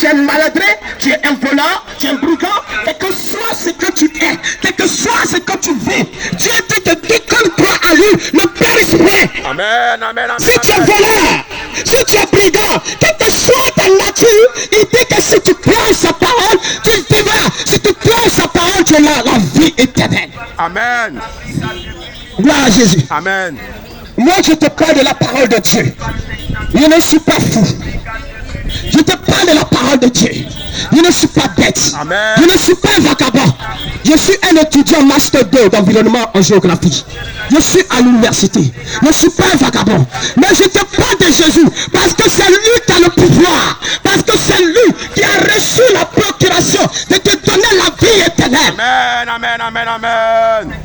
tu es un maladré, tu es un voleur, tu es un brigand, quel que soit ce que tu es, quel que soit ce que tu vis, Dieu dit que quiconque croit à lui ne périsse point. Amen, amen, amen. Si tu es voleur, si tu es brigand, quelle que soit ta nature, il dit que si tu crois en sa parole, tu le vivras. Si tu crois en sa parole, tu as la vie éternelle. Amen. Gloire à Jésus. Amen. Moi, je te parle de la parole de Dieu. Je ne suis pas fou. Je te parle de la parole de Dieu. Je ne suis pas bête. Amen. Je ne suis pas un vagabond. Je suis un étudiant master 2 d'environnement en géographie. Je suis à l'université. Je ne suis pas un vagabond. Mais je te parle de Jésus parce que c'est lui qui a le pouvoir. Parce que c'est lui qui a reçu la procuration de te donner la vie éternelle. Amen, amen, amen, amen.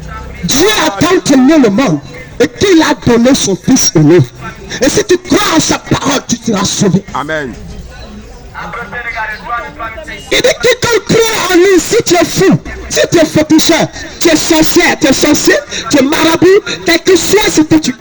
Dieu a tant aimé le monde et qu'il a donné son fils aîné. Et si tu crois en sa parole, tu seras sauvé. Amen. Il dit quiconque croit en lui, si tu es fou, si tu es féticheur, tu es sorcière, tu es sorcier, tu es marabout, quel que soit ce que tu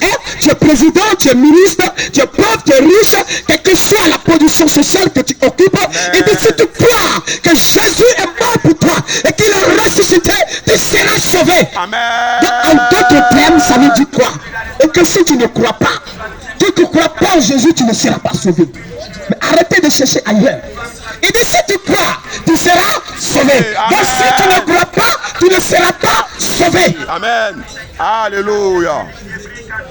es président, tu es ministre, tu es pauvre, tu es riche, quelle que soit la position sociale que tu occupes, il dit si tu crois que Jésus est mort pour toi et qu'il est ressuscité, tu seras sauvé. Amen. En d'autres termes, ça veut dire quoi? Et que si tu ne crois pas, tu ne crois pas en Jésus, tu ne seras pas sauvé. Mais arrêtez de chercher ailleurs. Il dit si tu crois, tu seras sauvé. Donc si tu ne crois pas, tu ne seras pas sauvé. Amen. Alléluia.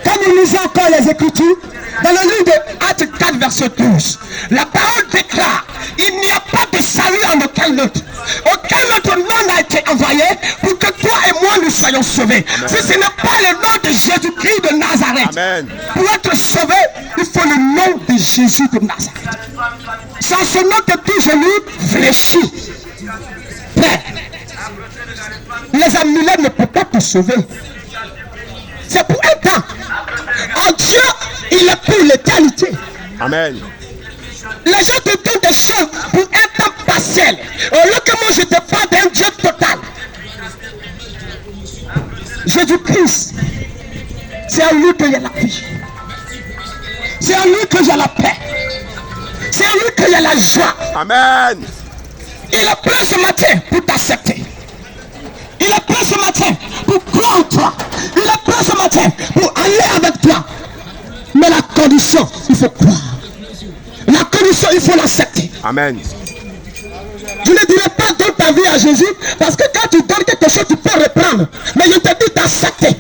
Quand nous lisons encore les Écritures, dans le livre de Actes 4, verset 12, la parole déclare, il n'y a pas de salut en aucun autre. Aucun autre nom n'a été envoyé pour que toi et moi nous soyons sauvés. Amen. Si ce n'est pas le nom de Jésus-Christ de Nazareth, amen, pour être sauvé, il faut le nom de Jésus de Nazareth. Sans ce nom que tout genou fléchit. Frère, les amulets ne peuvent pas te sauver. C'est pour un temps. En Dieu, il est pour l'éternité. Amen. Les gens te donnent des choses pour un temps partiel. Au lieu que moi je te parle d'un Dieu total. Jésus-Christ, c'est en lui qu'il y a la vie. C'est en lui que j'ai la paix. C'est en lui qu'il y a la joie. Amen. Il est prêt ce matin pour t'accepter. Il est prêt ce matin pour croire en toi. Il est prêt ce matin pour aller avec toi. Mais la condition, il faut croire. La condition, il faut l'accepter. Amen. Je ne dirai pas donne ta vie à Jésus parce que quand tu donnes quelque chose, tu peux reprendre. Mais je te dis d'accepter.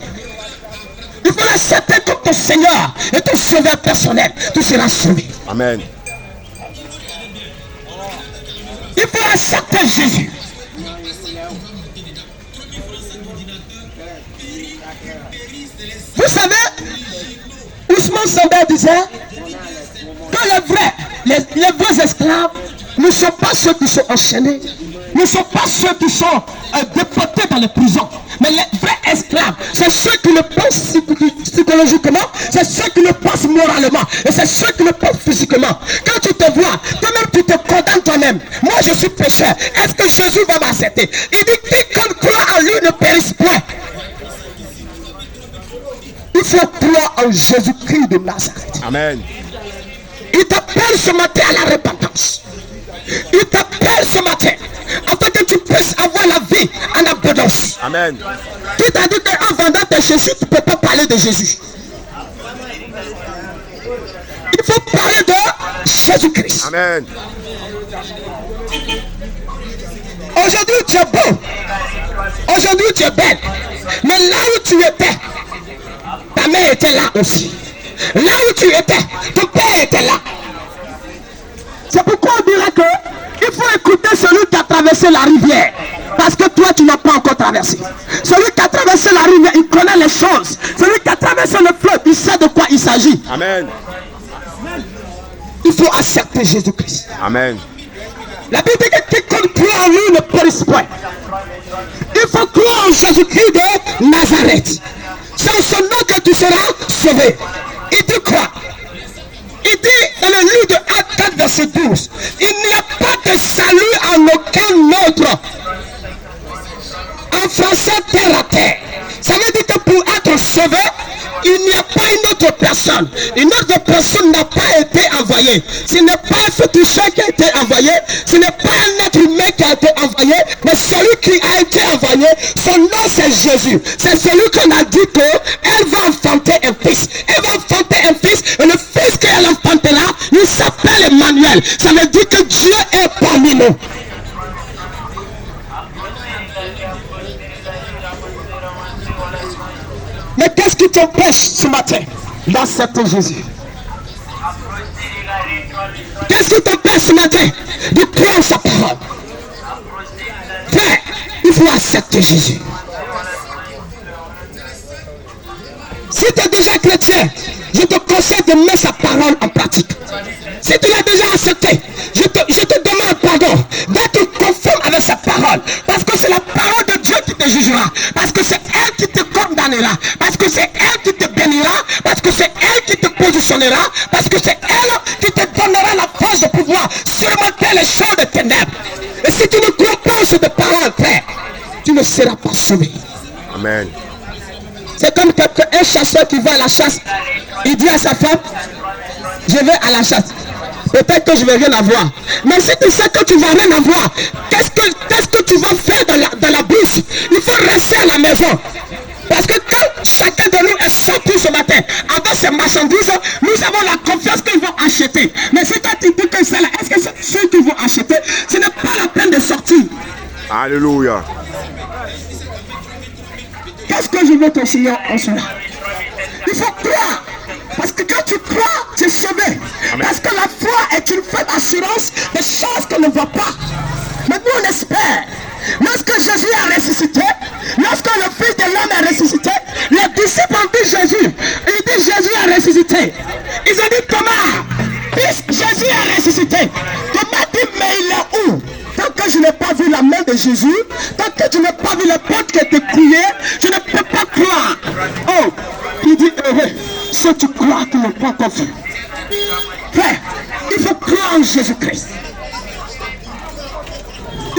Il faut l'accepter comme ton Seigneur et ton sauveur personnel. Tu seras sauvé. Amen. Il faut accepter Jésus. Vous savez, Ousmane Samba disait que les vrais esclaves ne sont pas ceux qui sont enchaînés, ne sont pas ceux qui sont déportés dans les prisons. Mais les vrais esclaves, c'est ceux qui le pensent psychologiquement, c'est ceux qui le pensent moralement, et c'est ceux qui le pensent physiquement. Quand tu te vois, toi-même tu te condamnes toi-même. Moi je suis pécheur, est-ce que Jésus va m'accepter? Il dit quiconque croit en lui ne périsse point. Il faut croire en Jésus-Christ de Nazareth. Amen. Il t'appelle ce matin à la repentance. Il t'appelle ce matin afin que tu puisses avoir la vie en abondance. Amen. Qui t'a dit qu'en vendant tes Jésus, tu ne peux pas parler de Jésus. Il faut parler de Jésus-Christ. Amen. Aujourd'hui tu es beau. Aujourd'hui tu es belle. Mais là où tu étais, ta mère était là aussi. Là où tu étais, ton père était là. C'est pourquoi on dirait qu'il faut écouter celui qui a traversé la rivière. Parce que toi, tu n'as pas encore traversé. Celui qui a traversé la rivière, il connaît les choses. Celui qui a traversé le fleuve, il sait de quoi il s'agit. Amen. Il faut accepter Jésus-Christ. Amen. La Bible dit que quiconque croit en lui ne périsse point. Il faut croire en Jésus-Christ de Nazareth. C'est en son nom que tu seras sauvé. Il dit quoi? Il dit dans le livre de Actes 4, verset 12, il n'y a pas de salut en aucun autre. En français, terre à terre. Ça veut dire que pour être sauvé, il n'y a pas une autre personne personne n'a pas été envoyée. Ce n'est pas un féticheur qui a été envoyé. Ce n'est pas un être humain qui a été envoyé. Mais celui qui a été envoyé, son nom c'est Jésus. C'est celui qu'on a dit qu'elle va enfanter un fils. Elle va enfanter un fils. Et le fils qu'elle enfantera, il s'appelle Emmanuel. Ça veut dire que Dieu est parmi nous. Mais qu'est-ce qui t'empêche ce matin d'accepter Jésus? Qu'est-ce qui t'empêche ce matin de croire sa parole? Frère, il faut accepter Jésus. Si tu es déjà chrétien, je te conseille de mettre sa parole en pratique. Si tu l'as déjà accepté, je te demande pardon d'être conforme avec sa parole. Parce que c'est la parole de Dieu qui te jugera. Parce que c'est elle qui te condamnera. Parce que c'est elle qui te bénira. Parce que c'est elle qui te positionnera. Parce que c'est elle qui te donnera la force de pouvoir surmonter les champs de ténèbres. Et si tu ne crois pas en cette parole, frère, tu ne seras pas sauvé. Amen. C'est comme un chasseur qui va à la chasse. Il dit à sa femme, je vais à la chasse. Peut-être que je ne vais rien avoir. Mais si tu sais que tu ne vas rien avoir, qu'est-ce que tu vas faire dans la bouche? Il faut rester à la maison. Parce que quand chacun de nous est sorti ce matin avec ses marchandises, nous avons la confiance qu'ils vont acheter. Mais si toi tu dis que c'est là, est-ce que c'est ceux qui vont acheter? Ce n'est pas la peine de sortir. Alléluia. Qu'est-ce que je veux t'enseigner en cela? Il faut croire. Parce que quand tu crois, tu es sauvé. Amen. Parce que la foi est une faible assurance des choses qu'on ne voit pas. Mais nous on espère. Lorsque Jésus a ressuscité, lorsque le Fils de l'homme a ressuscité, les disciples ont dit Jésus. Ils disent Jésus a ressuscité. Ils ont dit Thomas, puisque Jésus a ressuscité. Thomas dit mais il est où? Tant que je n'ai pas vu la main de Jésus, tant que je n'ai pas vu le porte qui était crié, je ne peux pas croire. Oh, il dit heureux, si tu crois qu'ils n'ont pas encore vu. Frère, il faut croire en Jésus-Christ.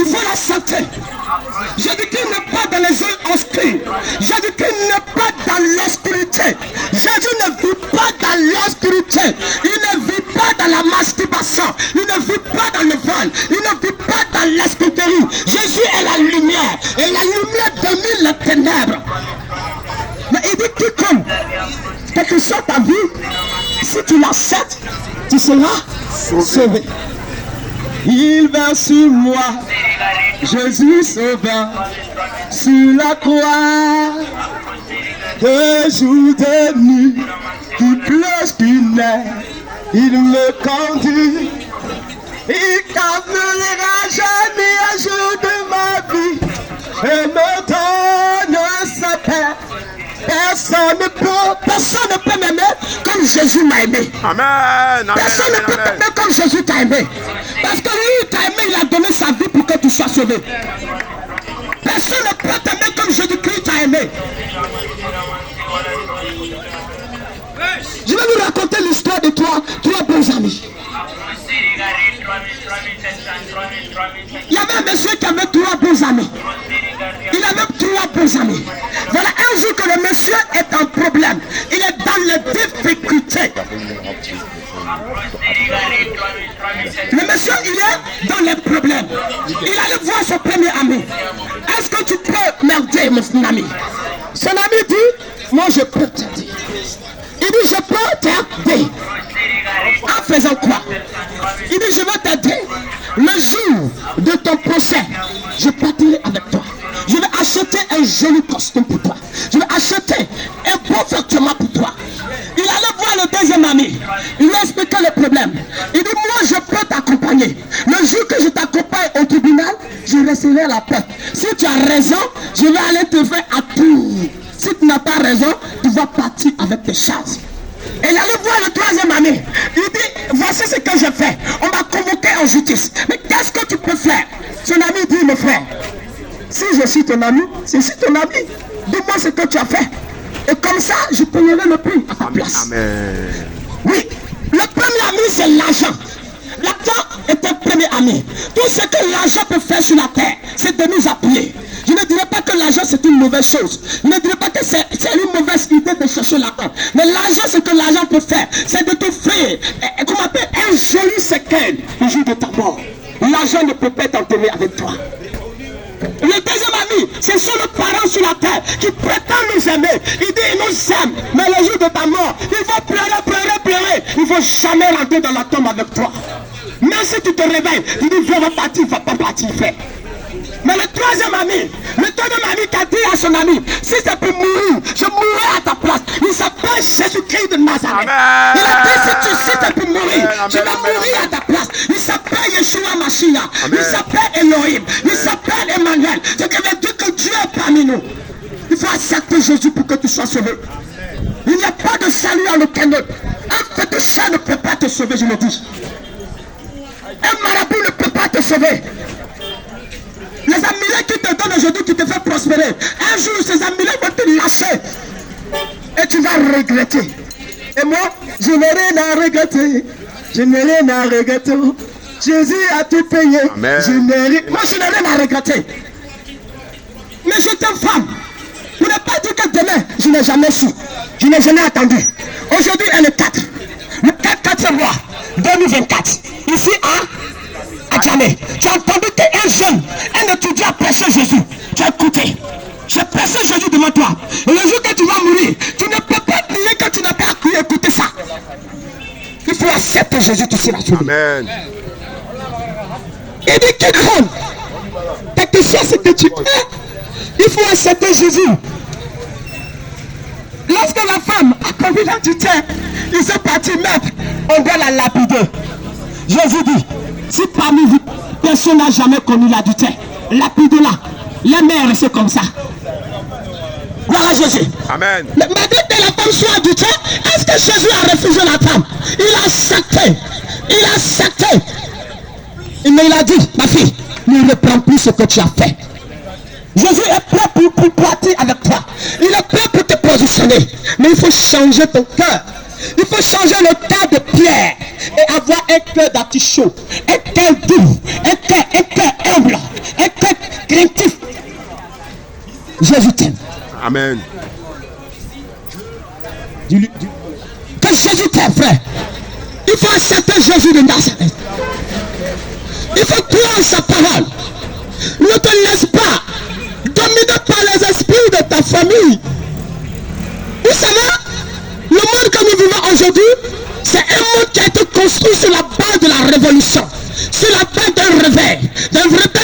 Il faut l'accepter. Jésus-Christ n'est pas dans les zones obscures. Jésus-Christ n'est pas dans l'obscurité. Jésus ne vit pas dans l'obscurité. Il ne vit pas dans la masturbation. Il ne vit pas dans le vol. Il ne vit pas dans l'escroquerie. Jésus est la lumière. Et la lumière domine les ténèbres. Mais il dit quiconque, quelle que soit ta vie, si tu l'acceptes, tu seras sauvé. Il vint sur moi, Jésus sauveur, sur la croix, de jour de nuit, qui pleure, qui naît, il me conduit, il n'oubliera jamais un jour de ma vie, et me donne sa paix. Personne ne peut m'aimer comme Jésus m'a aimé. Amen. Personne ne peut t'aimer comme Jésus t'a aimé. Parce que lui, il t'a aimé, il a donné sa vie pour que tu sois sauvé. Personne ne peut t'aimer comme Jésus-Christ t'a aimé. Je vais vous raconter l'histoire de trois bons amis. Il y avait un monsieur qui avait 3 bons amis. Il avait 3 bons amis. Voilà, un jour que le monsieur est en problème. Il est dans les difficultés. Le monsieur, il est dans les problèmes. Il allait voir son premier ami. Est-ce que tu peux m'aider, mon ami? Son ami dit, moi je peux t'aider. Il dit, je peux t'aider. En faisant quoi? Il dit, je vais t'aider. Le jour de ton procès, je partirai avec toi. Je vais acheter un joli costume pour toi. Je vais acheter un beau vêtement pour toi. Il allait voir le deuxième ami. Il lui a expliqué le problème. Il dit, moi je peux t'accompagner. Le jour que je t'accompagne au tribunal, je resterai la paix. Si tu as raison, je vais aller te faire à tout. Si tu n'as pas raison, tu vas partir avec tes chances. Et il allait voir le troisième ami. Il dit, voici ce que je fais. On m'a convoqué en justice. Mais qu'est-ce que tu peux faire? Son ami dit, mon frère, si je suis ton ami, c'est si ton ami. Dis-moi ce que tu as fait. Et comme ça, je payerai le prix à ta place. Amen. Oui, le premier ami, c'est l'argent. L'argent est un premier ami. Tout ce que l'argent peut faire sur la terre, c'est de nous appuyer. Je ne dirais pas que l'argent c'est une mauvaise chose. Je ne dirais pas que c'est une mauvaise idée de chercher l'argent. Mais l'argent, ce que l'argent peut faire, c'est de t'offrir comment on appelle un joli séquel le jour de ta mort. L'argent ne peut pas t'enterrer avec toi. Le deuxième ami, ce sont nos parents sur la terre qui prétendent nous aimer. Ils disent ils nous aiment, mais le jour de ta mort, ils vont pleurer, pleurer, pleurer. Ils ne vont jamais rentrer dans la tombe avec toi. Même si tu te réveilles, tu dis viens, va partir, il ne va pas partir, frère. Mais le troisième ami qui a dit à son ami, si c'est pour mourir, je mourrai à ta place. Il s'appelle Jésus-Christ de Nazareth. Amen. Il a dit si c'est pour mourir, je vais mourir à ta place. Il s'appelle Yeshua Mashiach. Il s'appelle Elohim. Il s'appelle Emmanuel. Ce qui veut dire que Dieu est parmi nous. Il faut accepter Jésus pour que tu sois sauvé. Il n'y a pas de salut en aucun autre. Un féticheur ne peut pas te sauver, je le dis. Un marabout ne peut pas te sauver. Les amulets qui te donnent aujourd'hui, qui te font prospérer, un jour ces amulets vont te lâcher et tu vas regretter. Et moi, je n'ai rien à regretter. Je n'ai rien à regretter. Jésus a tout payé. Amen. Moi, je n'ai rien à regretter. Mais je t'informe. Vous n'avez pas dit que demain, je n'ai jamais su. Je n'ai jamais attendu. Aujourd'hui est le 4. Le 4 février 2024. Ici à Djamé. Tu as entendu qu'un jeune, un étudiant a prêché Jésus. Tu as écouté. J'ai prêché Jésus devant toi. Et le jour que tu vas mourir, tu ne peux pas nier que tu n'as pas écouté ça. Il faut accepter Jésus, tu seras sauvé. Amen. Il dit qu'il crame. Ta question c'est que tu es. Il faut accepter Jésus. Lorsque la femme a commis l'adultère, ils sont partis mettre, on doit la lapider. Jésus dit, si parmi vous, personne n'a jamais connu l'adultère, lapidez-la. La mère c'est comme ça. Voilà Jésus. Amen. Mais dès que la femme soit adultère, est-ce que Jésus a refusé la femme? Il a accepté. Il a accepté. Mais il a dit, ma fille, ne reprends plus ce que tu as fait. Jésus est prêt pour partir avec toi. Il est prêt pour te positionner. Mais il faut changer ton cœur. Il faut changer le cœur de pierre et avoir un cœur d'artichaut, un cœur doux, un cœur humble, un cœur craintif. Jésus t'aime. Amen. Que Jésus t'aime, frère. Il faut accepter Jésus de Nazareth. Il faut croire sa parole. Ne te laisse pas dominer par les esprits de ta famille. Vous savez, le monde que nous vivons aujourd'hui, c'est un monde qui a été construit sur la base de la révolution, sur la base d'un réveil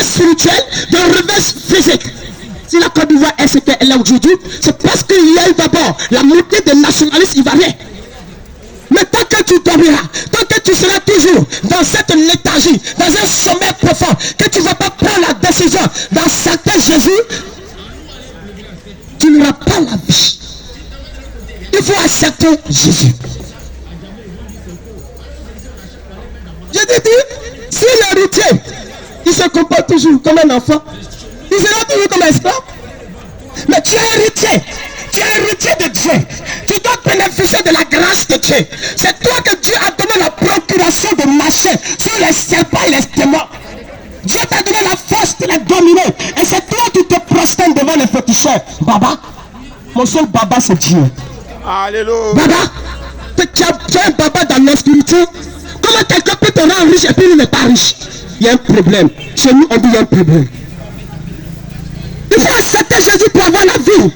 spirituel, d'un réveil physique. Si la Côte d'Ivoire est ce qu'elle est aujourd'hui, c'est parce qu'il y a eu d'abord la montée des nationalistes ivoiriens. Mais tant que tu dormiras, tant que tu seras toujours dans cette léthargie, dans un sommeil profond, que tu ne vas pas prendre la décision d'accepter Jésus, tu n'auras pas la vie. Il faut accepter Jésus. Je te dis, si l'héritier, il se comporte toujours comme un enfant, il sera toujours comme un esclave. Mais tu es héritier. Tu es héritier de Dieu. Tu dois bénéficier de la grâce de Dieu. C'est toi que Dieu a donné la procuration de marcher sur les serpents et les démons. Dieu t'a donné la force de les dominer. Et c'est toi qui te prosternes devant les féticheurs. Baba, mon seul baba c'est Dieu. Alléluia. Baba, tu as un baba dans l'obscurité. Comment quelqu'un peut te rendre riche et puis il n'est pas riche? Il y a un problème. Chez nous, on dit il y a un problème. Il faut accepter Jésus pour avoir la vie.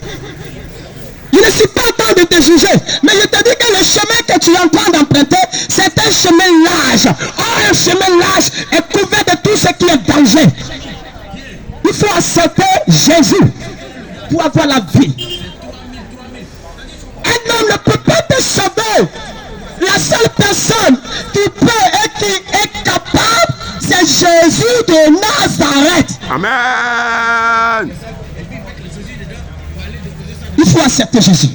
Je ne suis pas en train de te juger, mais je te dis que le chemin que tu es en train d'emprunter, c'est un chemin large. Or, un chemin large est couvert de tout ce qui est danger. Il faut accepter Jésus pour avoir la vie. Un homme ne peut pas te sauver. La seule personne qui peut et qui est capable, c'est Jésus de Nazareth. Amen. Il faut accepter Jésus.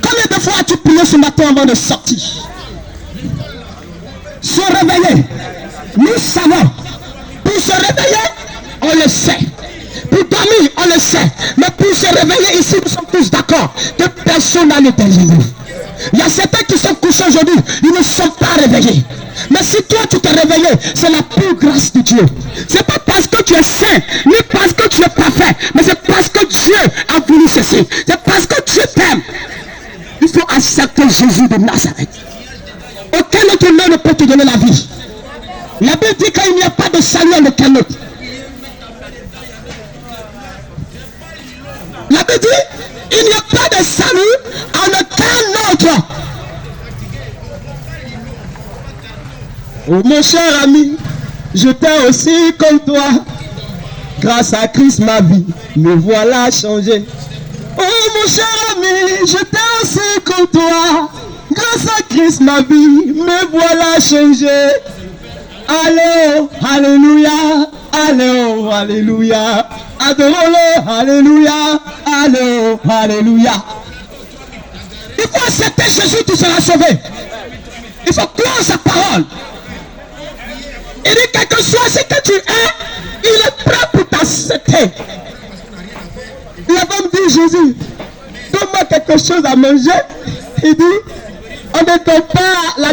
Combien de fois as-tu prié ce matin avant de sortir? Se réveiller. Nous savons. Pour se réveiller, on le sait. Pour dormir, on le sait. Mais pour se réveiller ici, nous sommes tous d'accord que personne n'a le dernier mot. Il y a certains qui sont couchés aujourd'hui, ils ne sont pas réveillés. Mais si toi tu t'es réveillé, c'est la pure grâce de Dieu. C'est pas parce que tu es saint, ni parce que tu es parfait, mais c'est parce que Dieu a voulu ceci. C'est parce que Dieu t'aime. Il faut accepter Jésus de Nazareth. Aucun autre nom ne peut te donner la vie. La Bible dit qu'il n'y a pas de salut en aucun autre. La Bible dit il n'y a pas de salut en aucun autre. Oh mon cher ami, je t'ai aussi comme toi. Grâce à Christ ma vie, me voilà changé. Oh mon cher ami, je t'ai aussi comme toi. Grâce à Christ ma vie, me voilà changé. Allez, alléluia, allez, alléluia. Adorons-le, alléluia, allez, alléluia. Il faut accepter Jésus, tu seras sauvé. Il faut croire sa parole. Il dit quel que soit ce que tu es, il est prêt pour t'accepter. La femme dit Jésus, donne-moi quelque chose à manger. Il dit, on ne donne pas la